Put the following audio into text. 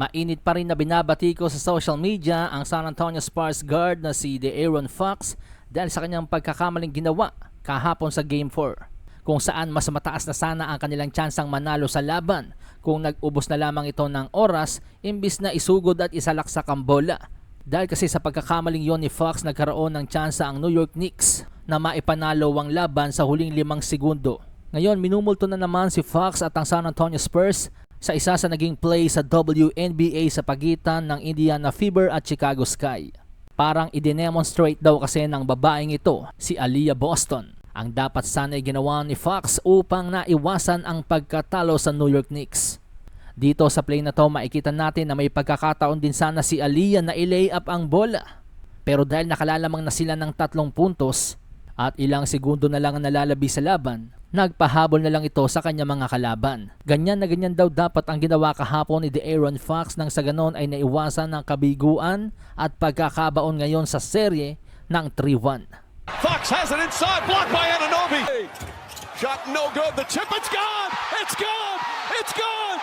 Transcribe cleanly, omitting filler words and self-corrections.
Mainit pa rin na binabati ko sa social media ang San Antonio Spurs guard na si De'Aaron Fox dahil sa kanyang pagkakamaling ginawa kahapon sa Game 4, kung saan mas mataas na sana ang kanilang tsansang manalo sa laban kung nag-ubos na lamang ito ng oras imbis na isugod at isalaksak ang bola. Dahil kasi sa pagkakamaling yon ni Fox, nagkaroon ng tsansa ang New York Knicks na maipanalo ang laban sa huling 5 segundo. Ngayon, minumulto na naman si Fox at ang San Antonio Spurs sa isa sa naging play sa WNBA sa pagitan ng Indiana Fever at Chicago Sky. Parang i-demonstrate daw kasi ng babaeng ito, si Aliyah Boston, ang dapat sana'y ginawa ni Fox upang naiwasan ang pagkatalo sa New York Knicks. Dito sa play na to, makikita natin na may pagkakataon din sana si Aliyah na i-lay up ang bola. Pero dahil nakalalamang na sila ng 3 puntos at ilang segundo na lang ang nalalabi sa laban, nagpahabol na lang ito sa kanya mga kalaban. Ganyan na ganyan daw dapat ang ginawa kahapon ni De'Aaron Fox nang sa ganon ay naiwasan ng kabiguan at pagkakabaon ngayon sa serye ng 3-1. Fox has it inside, blocked by Anunoby. Shot no good, the chip, it's gone! It's gone! It's gone!